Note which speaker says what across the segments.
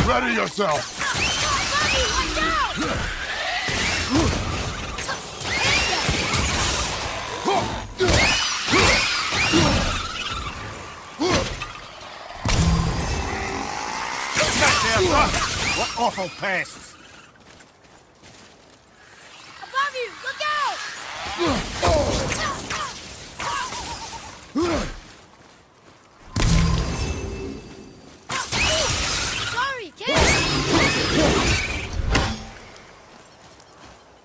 Speaker 1: Ready yourself!
Speaker 2: Bobby, watch out!
Speaker 3: What awful pests!
Speaker 2: Above you, look out! Sorry, kid!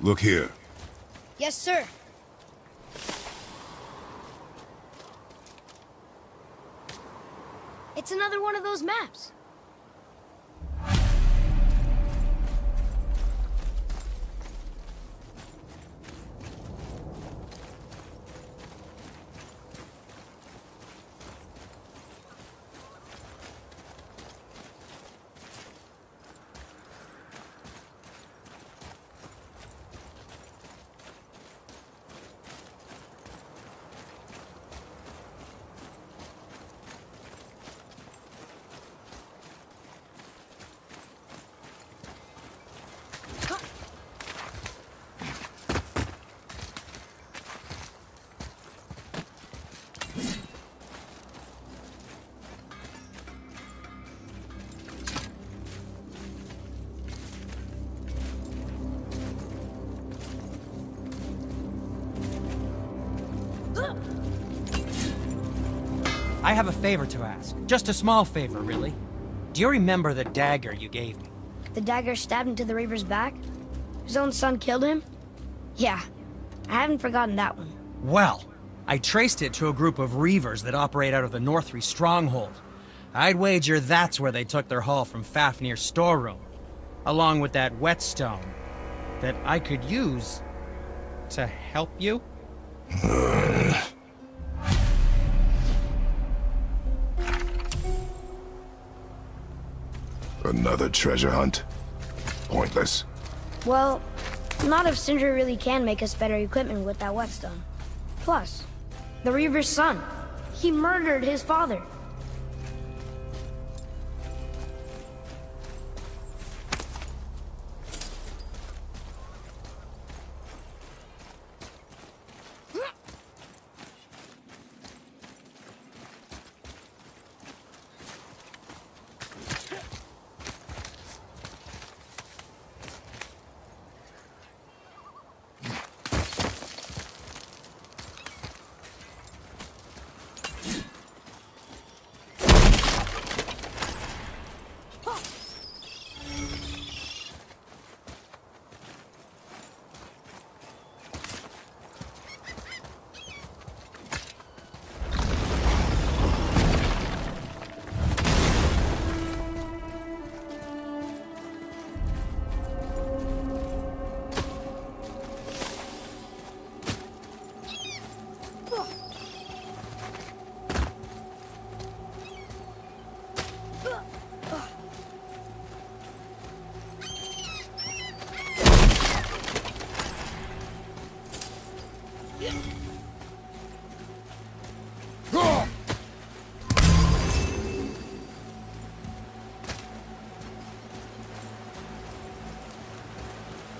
Speaker 1: Look here.
Speaker 2: Yes, sir. It's another one of those maps.
Speaker 4: I have a favor to ask. Just a small favor, really. Do you remember the dagger you gave me?
Speaker 2: The dagger stabbed into the Reaver's back? His own son killed him? Yeah, I haven't forgotten that one.
Speaker 4: Well, I traced it to a group of Reavers that operate out of the Northry stronghold. I'd wager that's where they took their haul from Fafnir's storeroom, along with that whetstone that I could use to help you.
Speaker 1: Another treasure hunt? Pointless.
Speaker 2: Well, not if Sindri really can make us better equipment with that whetstone. Plus, the Reaver's son. He murdered his father.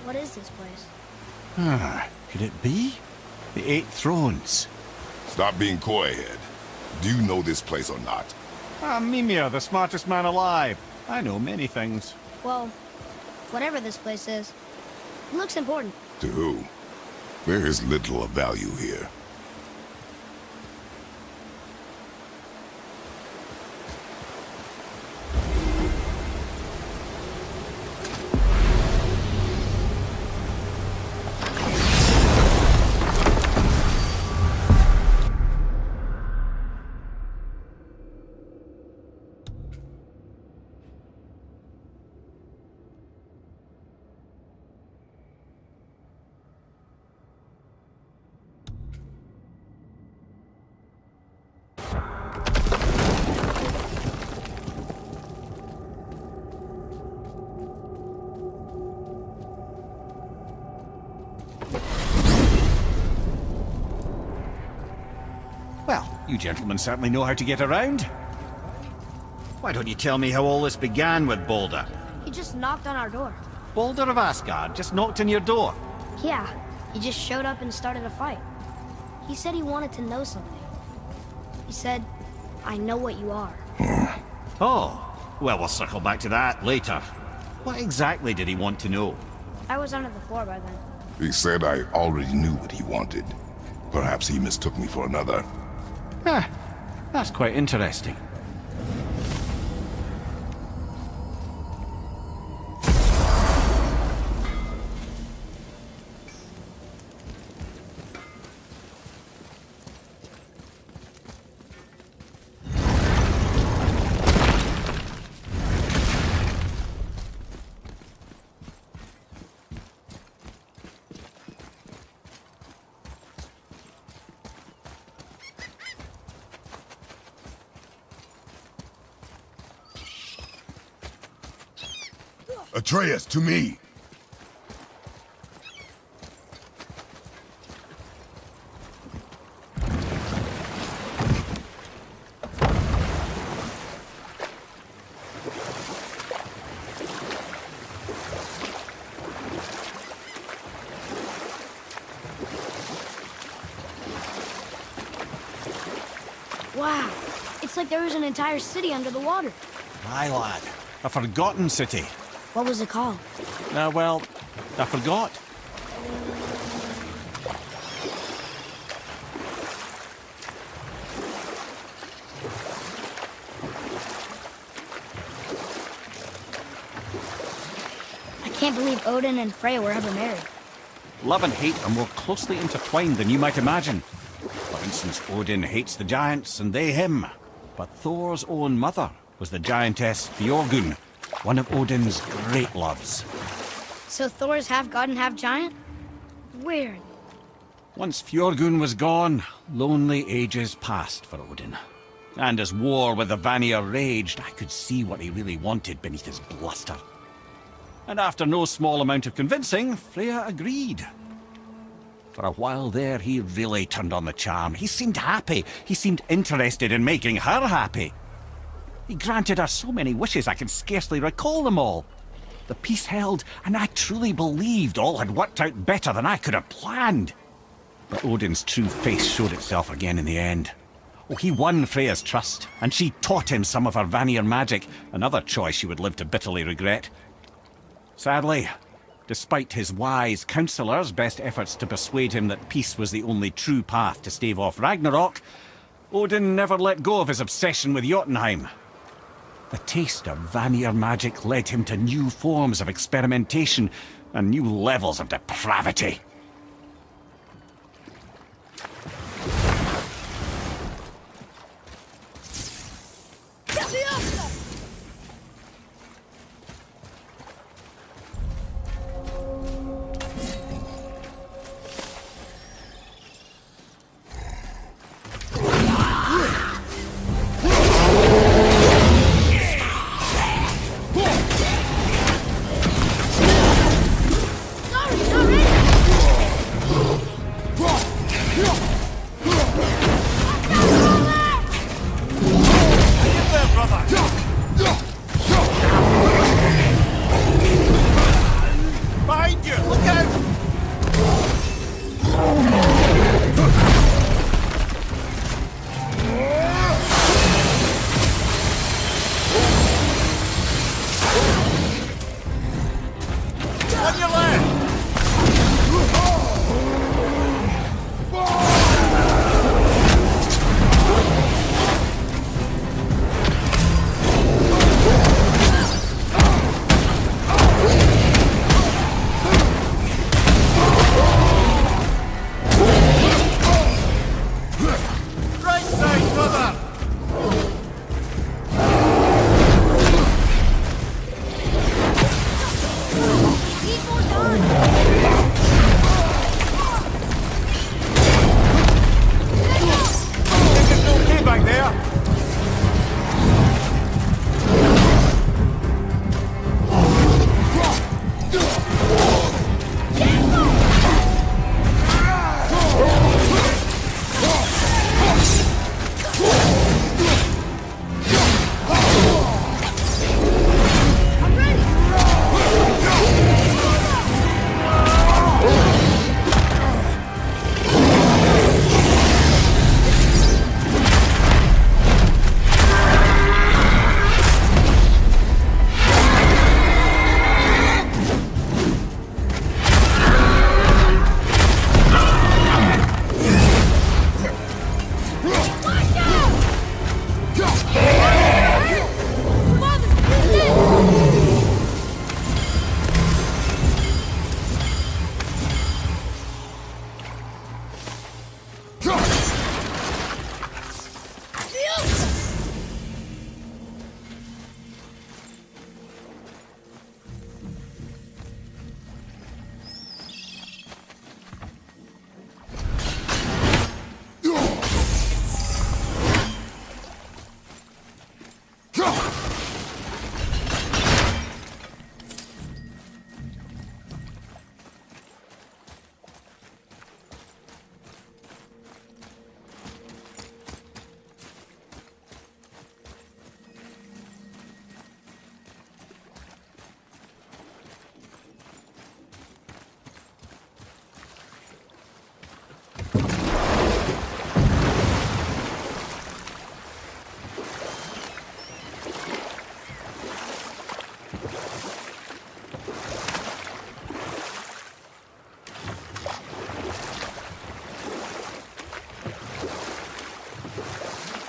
Speaker 2: What is this place?
Speaker 3: Could it be? The Eight Thrones.
Speaker 1: Stop being coy-head. Do you know this place or not?
Speaker 3: Mimir, the smartest man alive. I know many things.
Speaker 2: Well, whatever this place is, it looks important.
Speaker 1: To who? There is little of value here.
Speaker 3: Well, you gentlemen certainly know how to get around. Why don't you tell me how all this began with Boulder?
Speaker 2: He just knocked on our door.
Speaker 3: Boulder of Asgard just knocked on your door.
Speaker 2: Yeah, he just showed up and started a fight. He said he wanted to know something. He said, I know what you are.
Speaker 3: Oh, well, we'll circle back to that later. What exactly did he want to know?
Speaker 2: I was under the floor by then.
Speaker 1: He said I already knew what he wanted. Perhaps he mistook me for another.
Speaker 3: That's quite interesting.
Speaker 1: Atreus, to me!
Speaker 2: Wow, it's like there was an entire city under the water.
Speaker 3: Aye, lad. A forgotten city.
Speaker 2: What was it called?
Speaker 3: Well, I forgot.
Speaker 2: I can't believe Odin and Freya were ever married.
Speaker 3: Love and hate are more closely intertwined than you might imagine. For instance, Odin hates the giants and they him. But Thor's own mother was the giantess Fjorgun, one of Odin's great loves.
Speaker 2: So Thor's half god and half giant? Weird.
Speaker 3: Once Fjorgun was gone, lonely ages passed for Odin. And as war with the Vanir raged, I could see what he really wanted beneath his bluster. And after no small amount of convincing, Freya agreed. For a while there, he really turned on the charm. He seemed happy. He seemed interested in making her happy. He granted her so many wishes I can scarcely recall them all. The peace held, and I truly believed all had worked out better than I could have planned. But Odin's true face showed itself again in the end. Oh, he won Freya's trust, and she taught him some of her Vanir magic, another choice she would live to bitterly regret. Sadly, despite his wise counsellors' best efforts to persuade him that peace was the only true path to stave off Ragnarok, Odin never let go of his obsession with Jotunheim. The taste of Vanir magic led him to new forms of experimentation and new levels of depravity.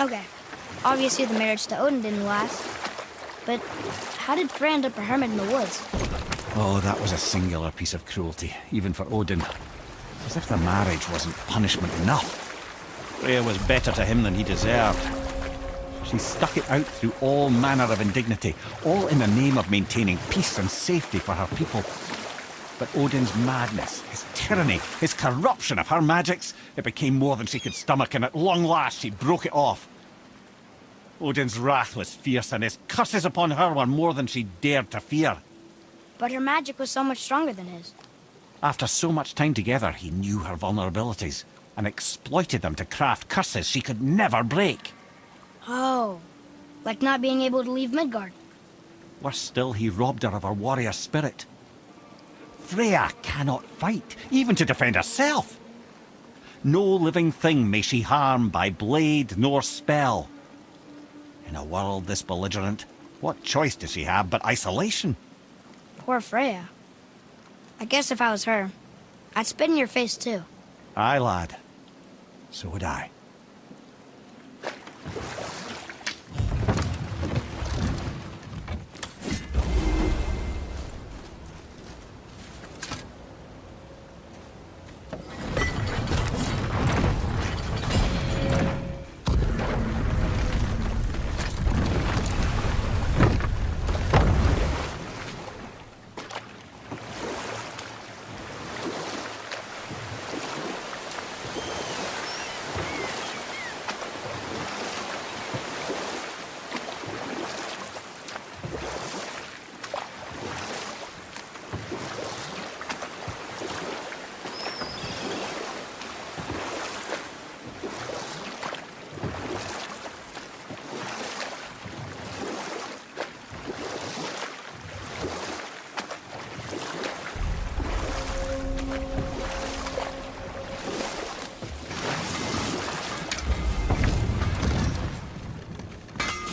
Speaker 2: Okay, obviously the marriage to Odin didn't last. But how did Frey end up a hermit in the woods?
Speaker 3: Oh, that was a singular piece of cruelty, even for Odin. As if the marriage wasn't punishment enough. Freya was better to him than he deserved. She stuck it out through all manner of indignity, all in the name of maintaining peace and safety for her people. But Odin's madness, his tyranny, his corruption of her magics, it became more than she could stomach, and at long last she broke it off. Odin's wrath was fierce, and his curses upon her were more than she dared to fear.
Speaker 2: But her magic was so much stronger than his.
Speaker 3: After so much time together, he knew her vulnerabilities, and exploited them to craft curses she could never break.
Speaker 2: Oh, like not being able to leave Midgard.
Speaker 3: Worse still, he robbed her of her warrior spirit. Freya cannot fight, even to defend herself. No living thing may she harm by blade nor spell. In a world this belligerent, what choice does she have but isolation?
Speaker 2: Poor Freya. I guess if I was her, I'd spit in your face too.
Speaker 3: Aye, lad. So would I.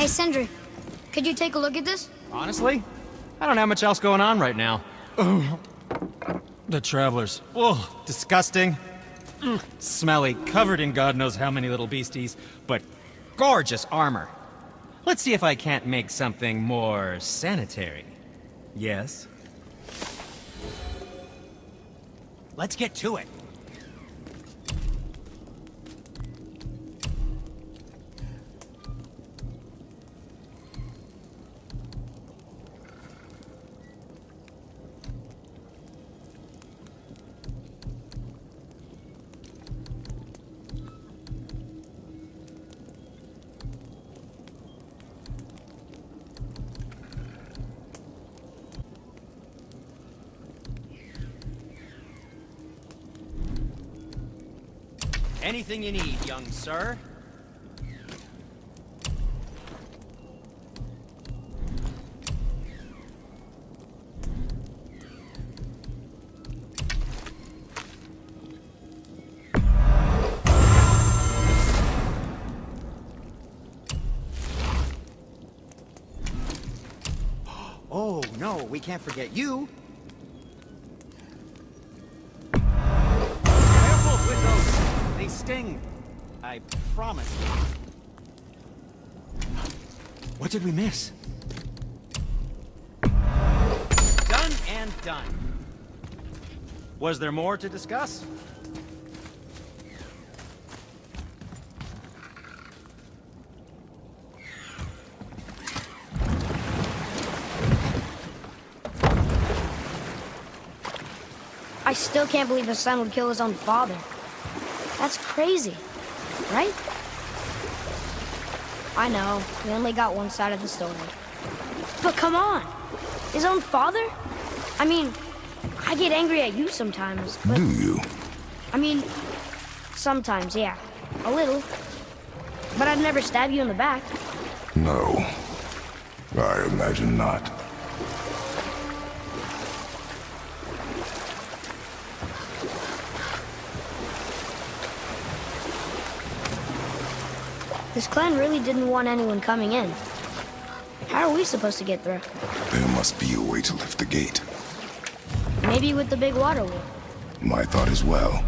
Speaker 2: Hey, Sindri, could you take a look at this?
Speaker 5: Honestly, I don't have much else going on right now. The travelers. Oh, disgusting. Smelly, covered in God knows how many little beasties, but gorgeous armor. Let's see if I can't make something more sanitary. Yes?
Speaker 4: Let's get to it. Anything you need, young sir. Oh, no, we can't forget you.
Speaker 5: Careful with those. They sting. I promise.
Speaker 4: What did we miss?
Speaker 5: Done and done. Was there more to discuss?
Speaker 2: I still can't believe his son would kill his own father. That's crazy, right? I know, we only got one side of the story. But come on! His own father? I mean, I get angry at you sometimes, but...
Speaker 1: Do you?
Speaker 2: I mean, sometimes, yeah. A little. But I'd never stab you in the back.
Speaker 1: No. I imagine not.
Speaker 2: This clan really didn't want anyone coming in. How are we supposed to get through?
Speaker 1: There must be a way to lift the gate.
Speaker 2: Maybe with the big water wheel.
Speaker 1: My thought as well.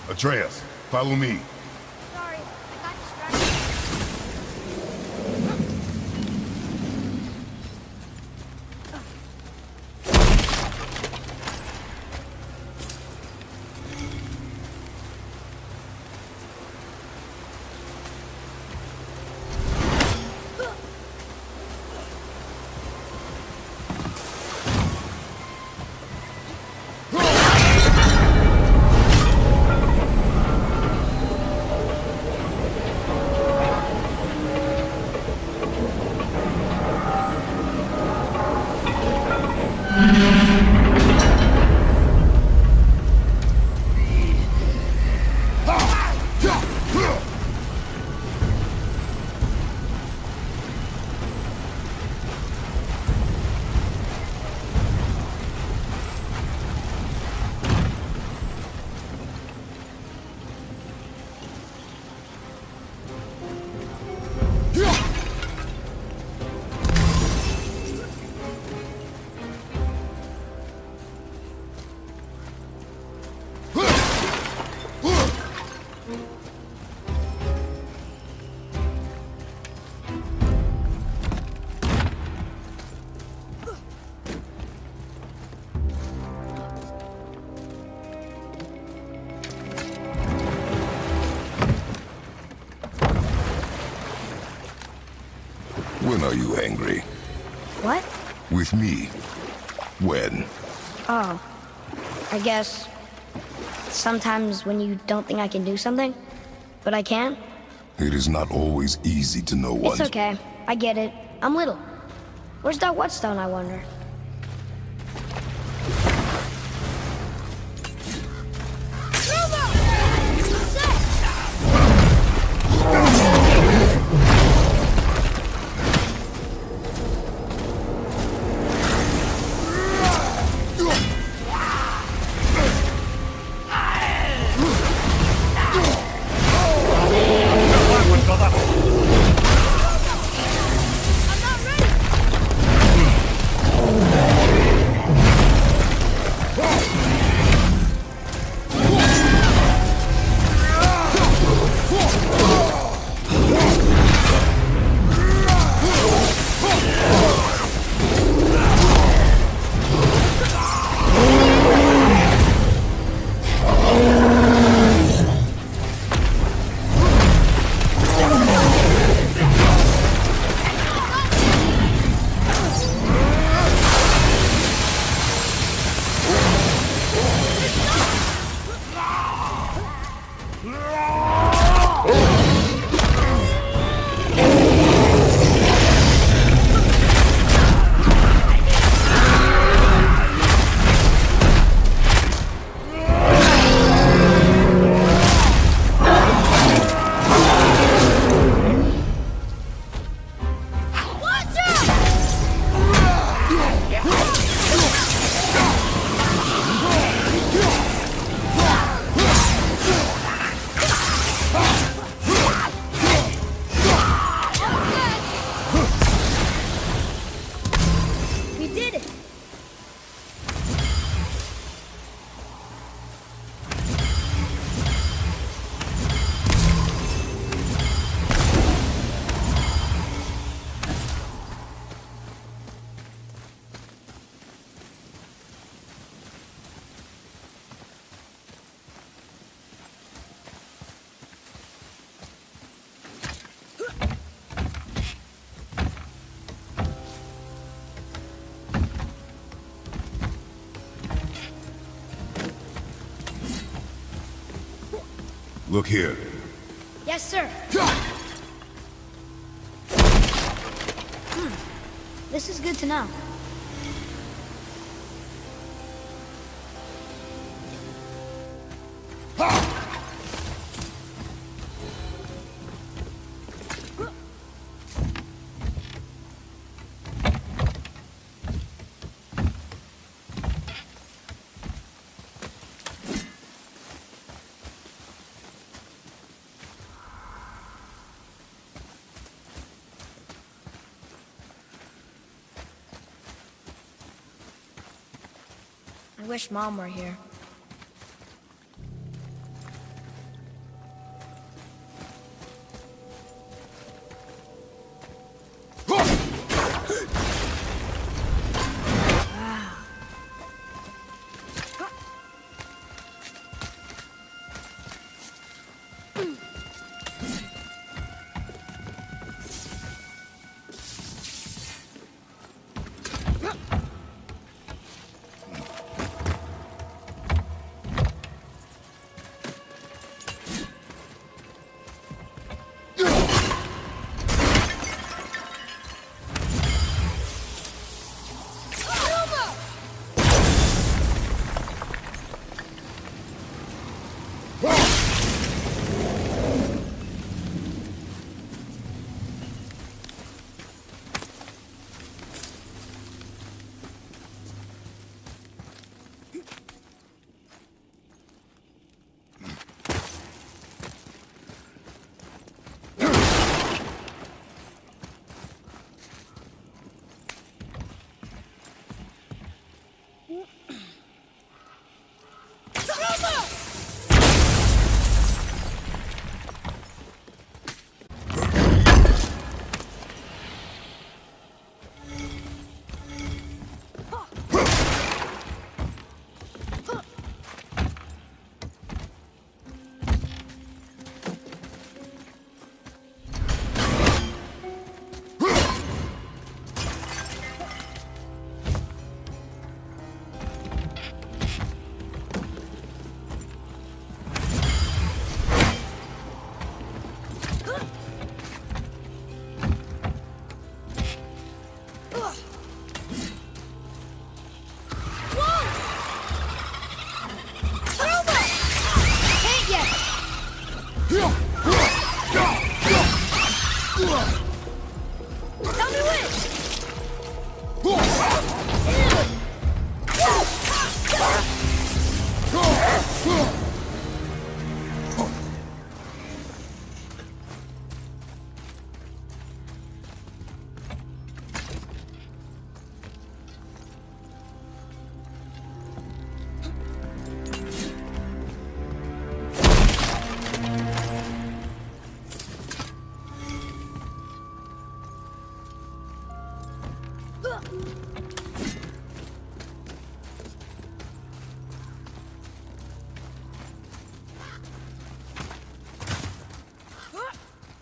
Speaker 1: Atreus, follow me.
Speaker 2: Sorry, I got distracted.
Speaker 1: When are you angry?
Speaker 2: What?
Speaker 1: With me. When?
Speaker 2: Oh. I guess... sometimes when you don't think I can do something, but I can.
Speaker 1: It is not always easy to know one's...
Speaker 2: It's okay. I get it. I'm little. Where's that whetstone, I wonder?
Speaker 1: Look here.
Speaker 2: Yes, sir. This is good to know. I wish Mom were here.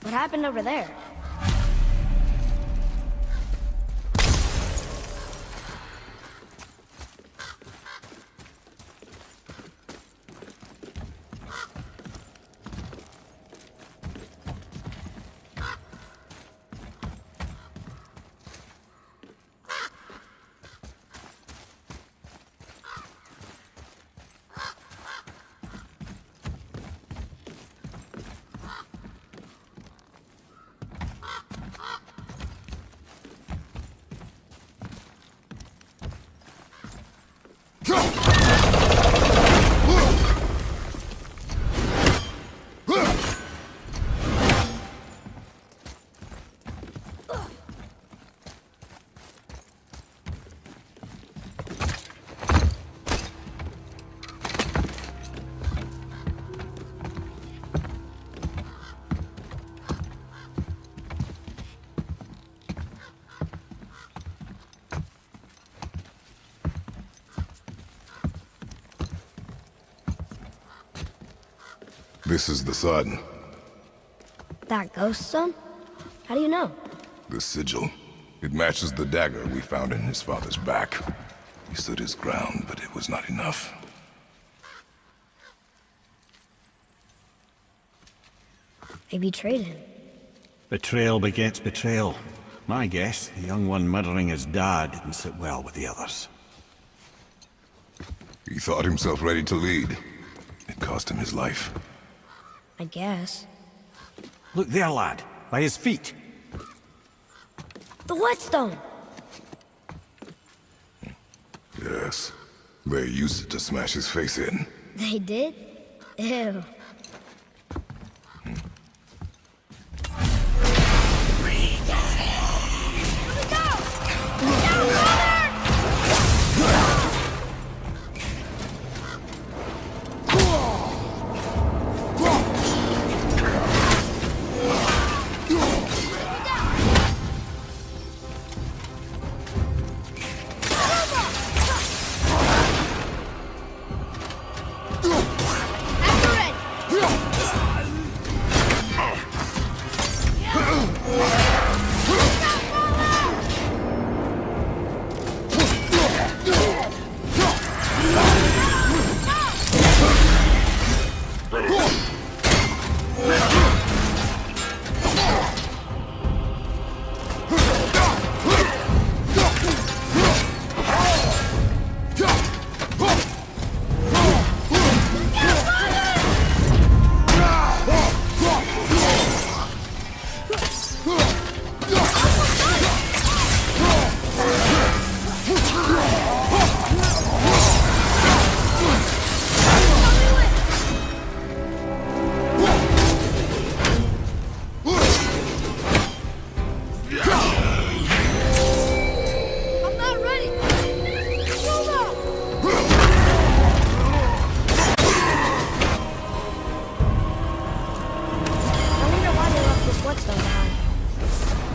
Speaker 2: What happened over there?
Speaker 1: This is the sun.
Speaker 2: That ghost son? How do you know?
Speaker 1: The sigil. It matches the dagger we found in his father's back. He stood his ground, but it was not enough.
Speaker 2: They betrayed him.
Speaker 3: Betrayal begets betrayal. My guess, the young one murdering his dad didn't sit well with the others.
Speaker 1: He thought himself ready to lead. It cost him his life.
Speaker 2: I guess.
Speaker 3: Look there, lad, by his feet.
Speaker 2: The whetstone!
Speaker 1: Yes. They used it to smash his face in.
Speaker 2: They did? Ew.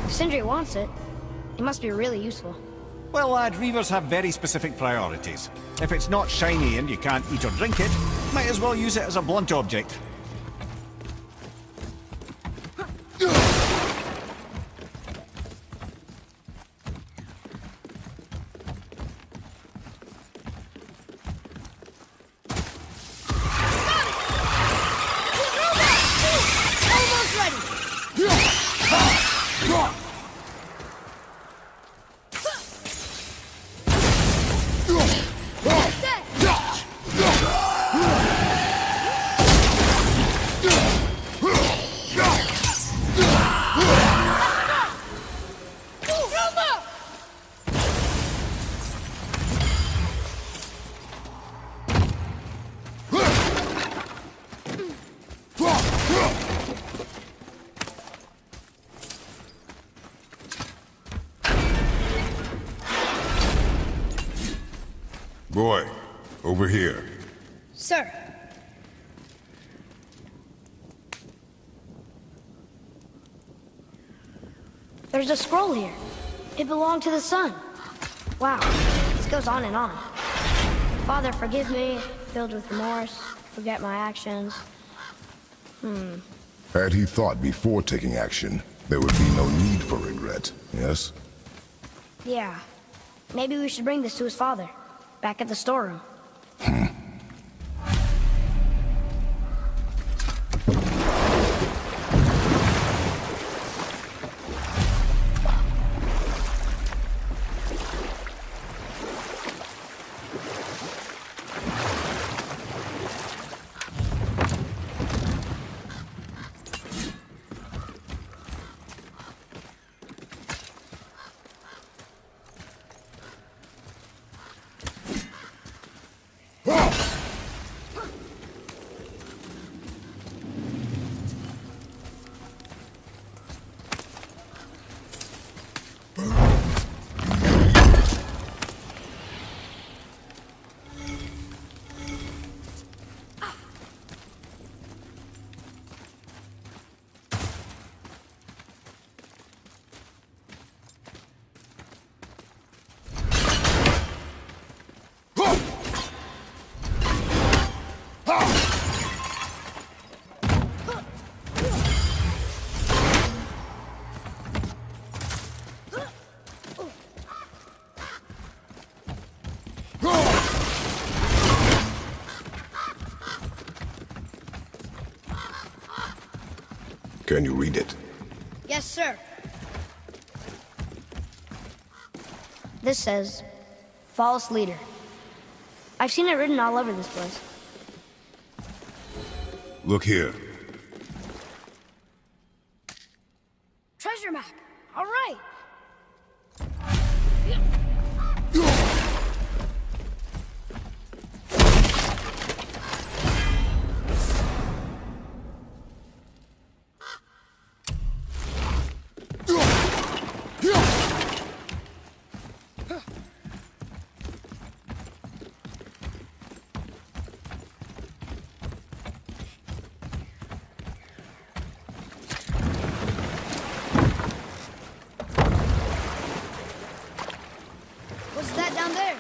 Speaker 2: Sindri wants it. It must be really useful.
Speaker 3: Well, lad, reavers have very specific priorities. If it's not shiny and you can't eat or drink it, might as well use it as a blunt object.
Speaker 1: Boy, over here.
Speaker 2: Sir. There's a scroll here. It belonged to the sun. Wow, this goes on and on. Father, forgive me, filled with remorse, forget my actions.
Speaker 1: Had he thought before taking action, there would be no need for regret, yes?
Speaker 2: Yeah. Maybe we should bring this to his father. Back at the storeroom.
Speaker 1: Can you read it?
Speaker 2: Yes, sir. This says, false leader. I've seen it written all over this place.
Speaker 1: Look here.
Speaker 2: Treasure map. All right. What's that down there?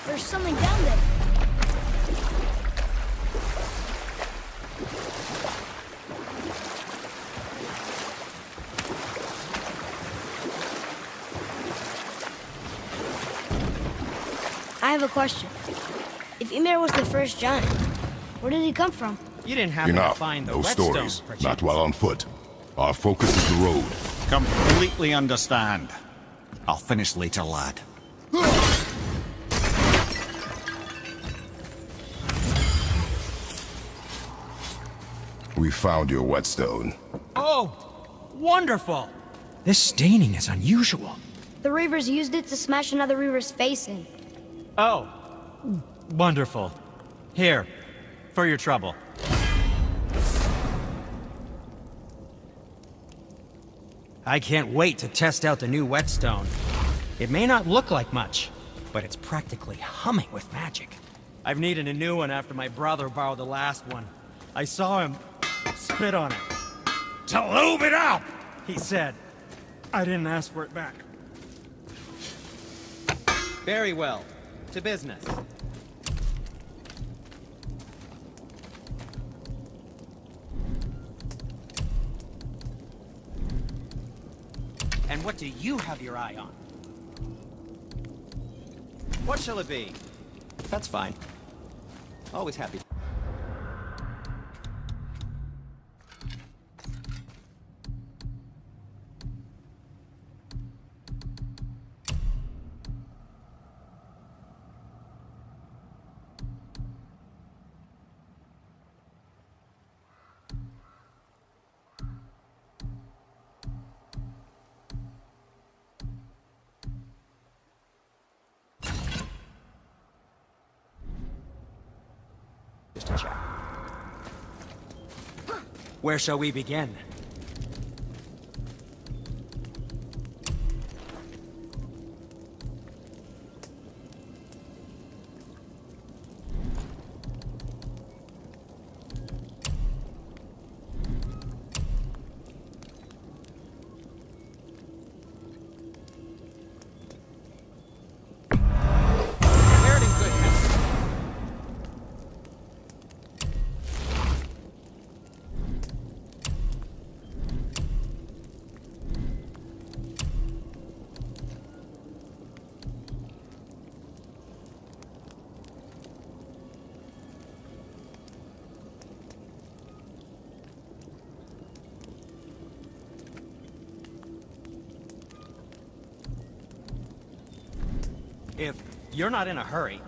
Speaker 2: There's something down there. I have a question. If Ymir was the first giant, where did he come from?
Speaker 4: You didn't happen to
Speaker 1: Enough.
Speaker 4: find the
Speaker 1: No
Speaker 4: whetstone,
Speaker 1: stories.
Speaker 4: perchance?
Speaker 1: Not while on foot. Our focus is the road.
Speaker 3: Completely understand. I'll finish later, lad.
Speaker 1: We found your whetstone.
Speaker 4: Oh, wonderful! This staining is unusual.
Speaker 2: The Reavers used it to smash another Reaver's face in.
Speaker 4: Oh, wonderful. Here, for your trouble. I can't wait to test out the new whetstone. It may not look like much, but it's practically humming with magic. I've needed a new one after my brother borrowed the last one. I saw him spit on it. "To lube it up," he said. I didn't ask for it back. Very well. To business. And what do you have your eye on? What shall it be? That's fine. Always happy. Just a chat. Where shall we begin? Fared in good health.
Speaker 5: If you're not in a hurry.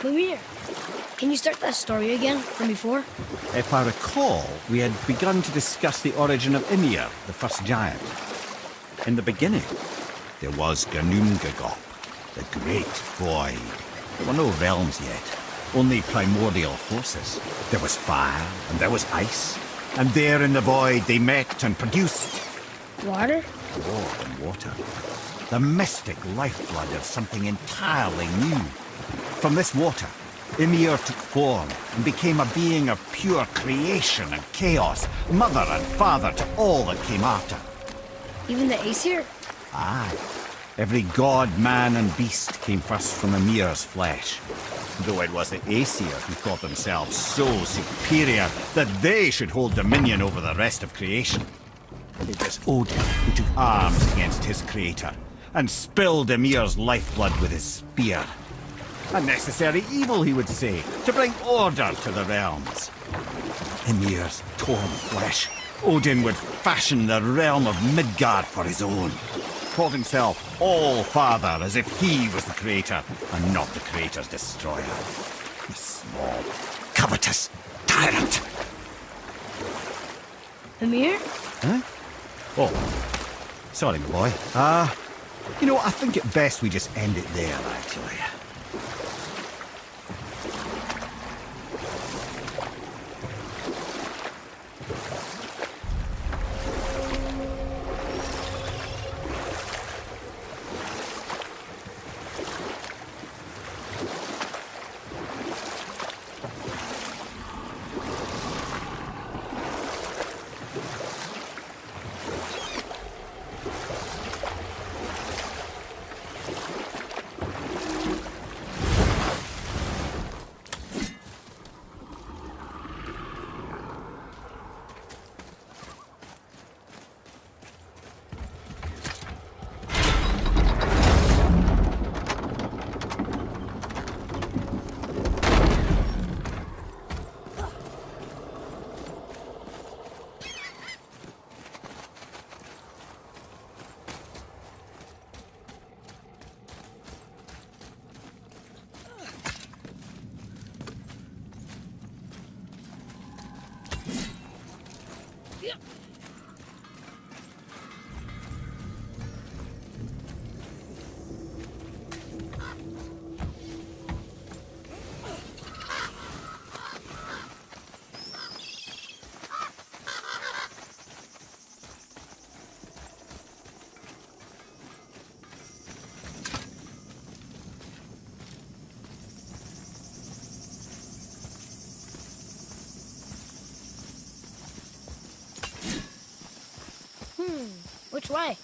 Speaker 2: Mimir, can you start that story again from before?
Speaker 3: If I recall, we had begun to discuss the origin of Ymir, the first giant. In the beginning, there was Ganumgagop, the great void. There were no realms yet, only primordial forces. There was fire, and there was ice. And there in the void they met and produced
Speaker 2: Water?
Speaker 3: war and water. The mystic lifeblood of something entirely new. From this water, Ymir took form and became a being of pure creation and chaos, mother and father to all that came after.
Speaker 2: Even the Aesir?
Speaker 3: Aye. Every god, man and beast came first from Ymir's flesh. Though it was the Aesir who thought themselves so superior that they should hold dominion over the rest of creation. It was Odin who took arms against his creator and spilled Ymir's lifeblood with his spear. A necessary evil, he would say, to bring order to the realms. Ymir's torn flesh, Odin would fashion the realm of Midgard for his own. Called himself All-Father as if he was the creator and not the creator's destroyer. A small, covetous tyrant.
Speaker 2: Mimir?
Speaker 3: Huh? Oh, sorry, my boy. I think it best we just end it there, actually.
Speaker 2: Which way?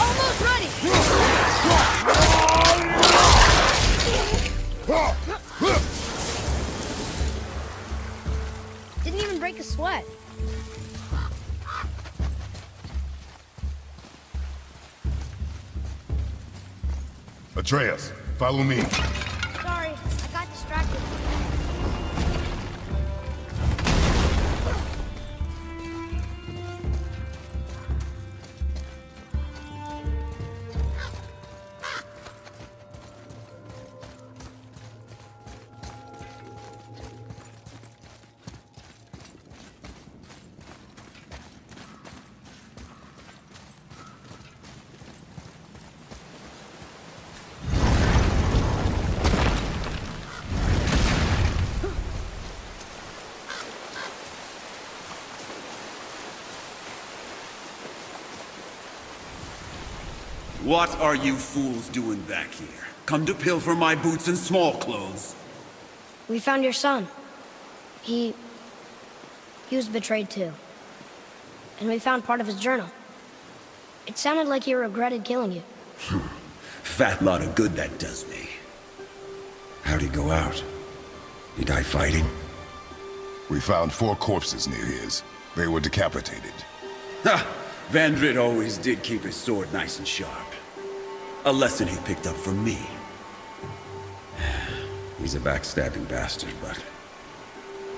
Speaker 6: Almost ready!
Speaker 2: Didn't even break a sweat.
Speaker 1: Atreus, follow me.
Speaker 2: Sorry, I got distracted.
Speaker 6: What are you fools doing back here? Come to pilfer my boots and small clothes?
Speaker 2: We found your son. He was betrayed too. And we found part of his journal. It sounded like he regretted killing you.
Speaker 6: Fat lot of good that does me. How'd he go out? He die fighting?
Speaker 1: We found 4 corpses near his. They were decapitated.
Speaker 6: Ha! Vandrit always did keep his sword nice and sharp. A lesson he picked up from me. He's a backstabbing bastard, but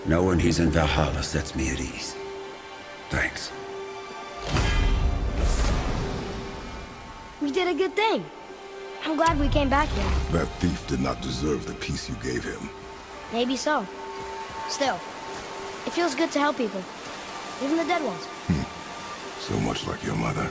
Speaker 6: knowing he's in Valhalla sets me at ease. Thanks.
Speaker 2: We did a good thing. I'm glad we came back here.
Speaker 1: That thief did not deserve the peace you gave him.
Speaker 2: Maybe so. Still, it feels good to help people. Even the dead ones.
Speaker 1: So much like your mother.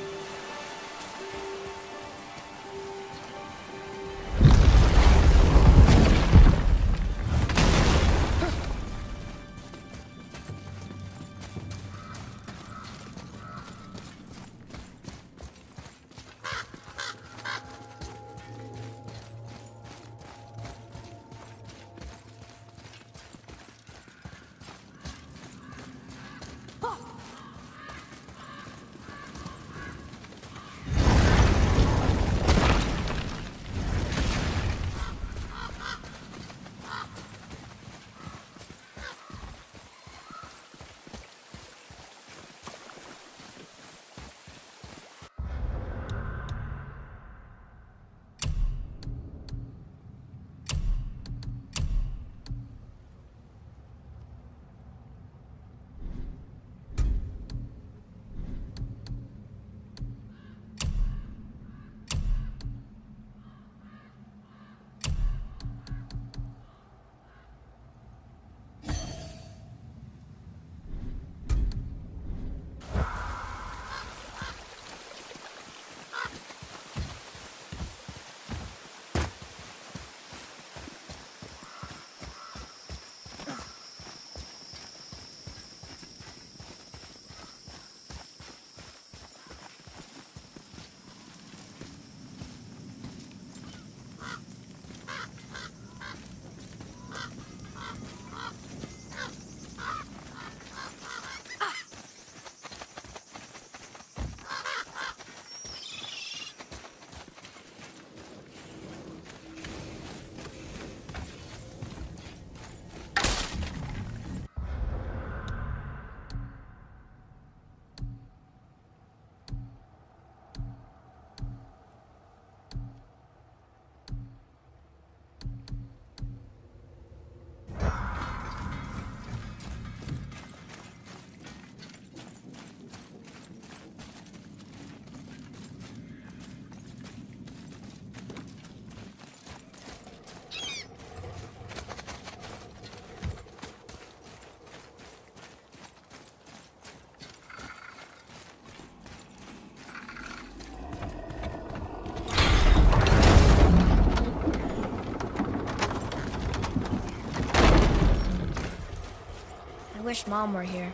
Speaker 2: I wish Mom were here.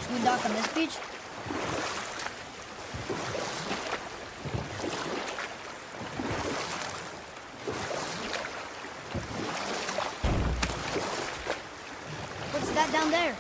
Speaker 2: Should we dock on this beach? What's that down there?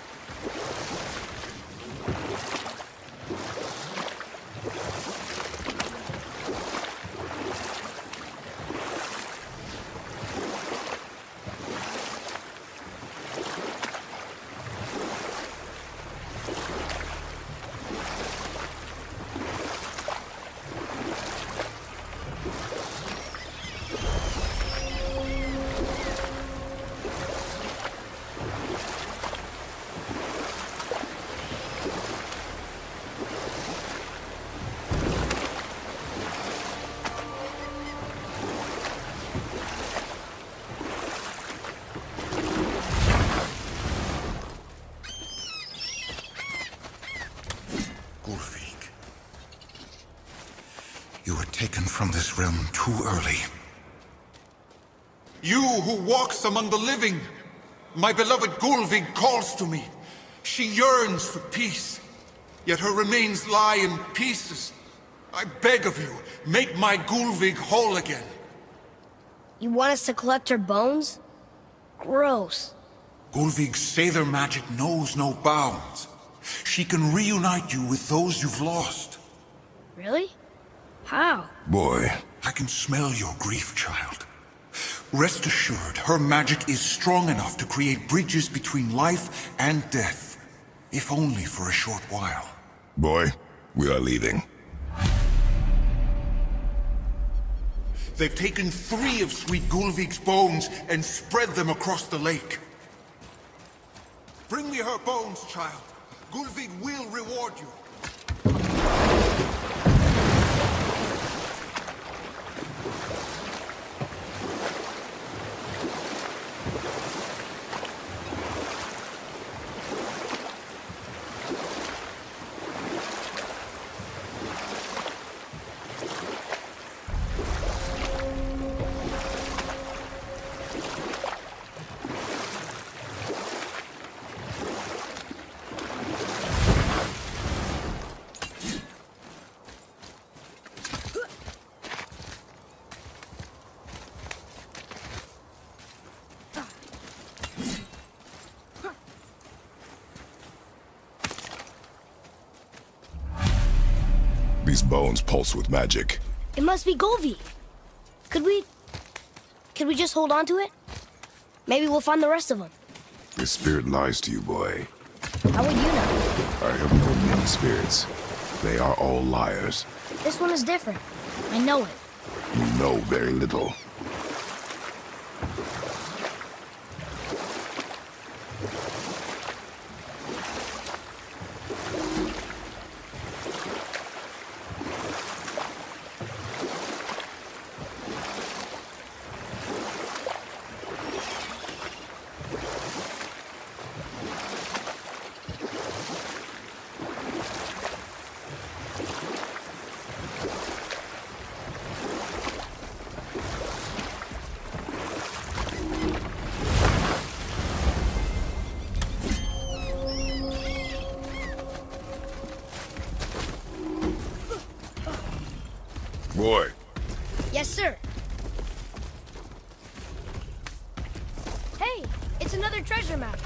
Speaker 7: You were taken from this realm too early.
Speaker 8: You who walks among the living, my beloved Gulvig calls to me. She yearns for peace, yet her remains lie in pieces. I beg of you, make my Gulvig whole again.
Speaker 2: You want us to collect her bones? Gross.
Speaker 8: Gulvig's Sather magic knows no bounds. She can reunite you with those you've lost.
Speaker 2: Really? How?
Speaker 1: Boy,
Speaker 8: I can smell your grief, child. Rest assured, her magic is strong enough to create bridges between life and death, if only for a short while.
Speaker 1: boy, we are leaving.
Speaker 8: They've taken 3 of Sweet Gulvig's bones and spread them across the lake. Bring me her bones, child. Gulvig will reward you.
Speaker 1: These bones pulse with magic.
Speaker 2: It must be Golvi. Could we just hold on to it? Maybe we'll find the rest of them.
Speaker 1: This spirit lies to you, boy.
Speaker 2: How would you know?
Speaker 1: I have known many spirits. They are all liars.
Speaker 2: This one is different. I know it.
Speaker 1: You know very little. Boy,
Speaker 2: Yes, sir. Hey, it's another treasure map.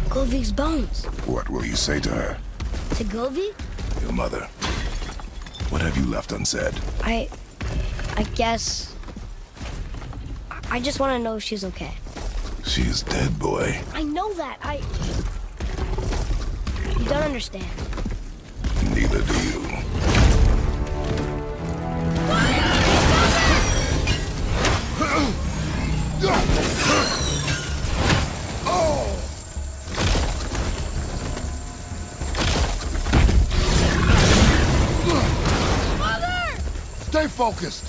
Speaker 2: Golvig's bones.
Speaker 1: what will you say to her?
Speaker 2: To Golvig?
Speaker 1: Your mother. What have you left unsaid?
Speaker 2: I guess... I just want to know if she's okay.
Speaker 1: She is dead, boy.
Speaker 2: I know that. You don't understand.
Speaker 1: Neither do you.
Speaker 9: Stay focused.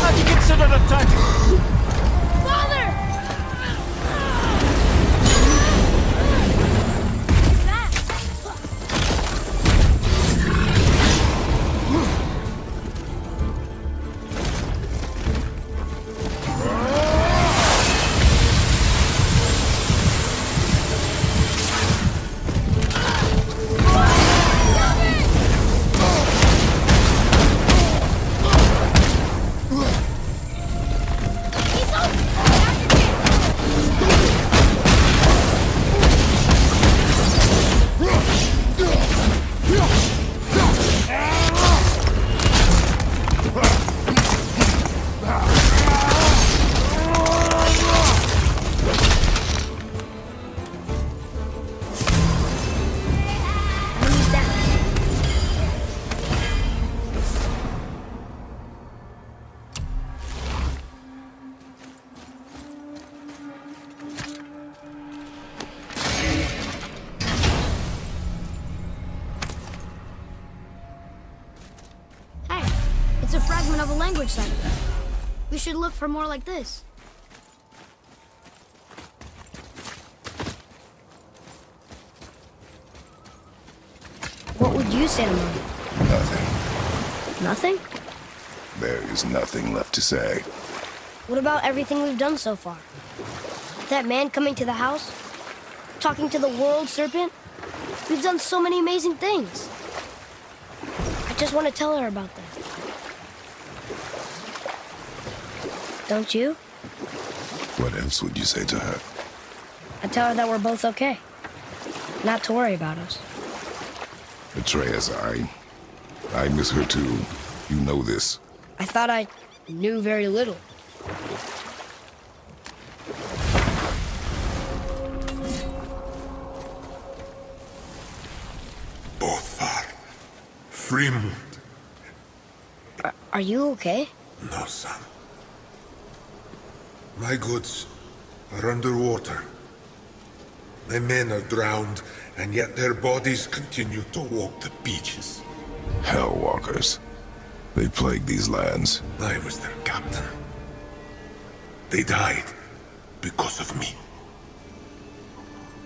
Speaker 3: Have you considered attacking?
Speaker 2: Father! It's a fragment of a language cipher. We should look for more like this. What would you say to Mom?
Speaker 1: Nothing.
Speaker 2: Nothing?
Speaker 1: There is nothing left to say.
Speaker 2: What about everything we've done so far? That man coming to the house? Talking to the world serpent? We've done so many amazing things. I just want to tell her about them. Don't you?
Speaker 1: What else would you say to her?
Speaker 2: I tell her that we're both okay. Not to worry about us.
Speaker 1: Atreus, I miss her too. You know this.
Speaker 2: I thought I knew very little.
Speaker 7: Both are Fremont.
Speaker 2: Are you okay?
Speaker 7: No, son. My goods are underwater. My men are drowned, and yet their bodies continue to walk the beaches.
Speaker 1: Hellwalkers. They plague these lands.
Speaker 7: I was their captain. They died because of me.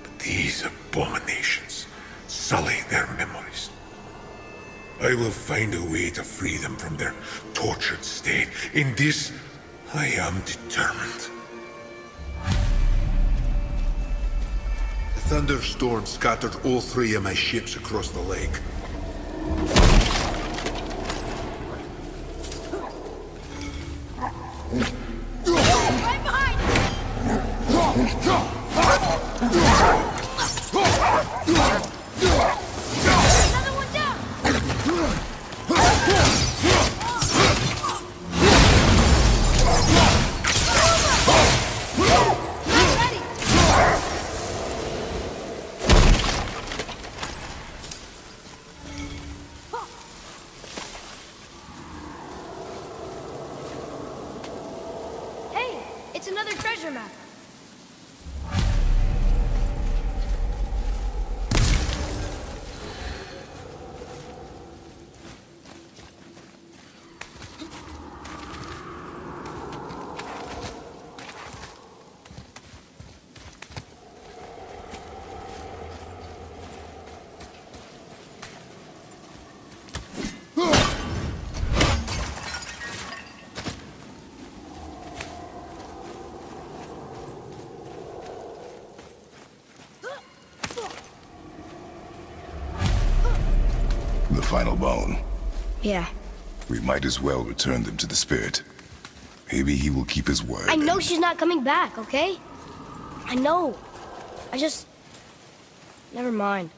Speaker 7: But these abominations sully their memories. I will find a way to free them from their tortured state. In this, I am determined. A thunderstorm scattered all 3 of my ships across the lake.
Speaker 2: Right behind! Another one down! Not ready! Hey, it's another treasure map.
Speaker 1: The final bone.
Speaker 2: Yeah.
Speaker 1: We might as well return them to the spirit. Maybe he will keep his word.
Speaker 2: I know she's not coming back, okay? I know. I just... Never mind.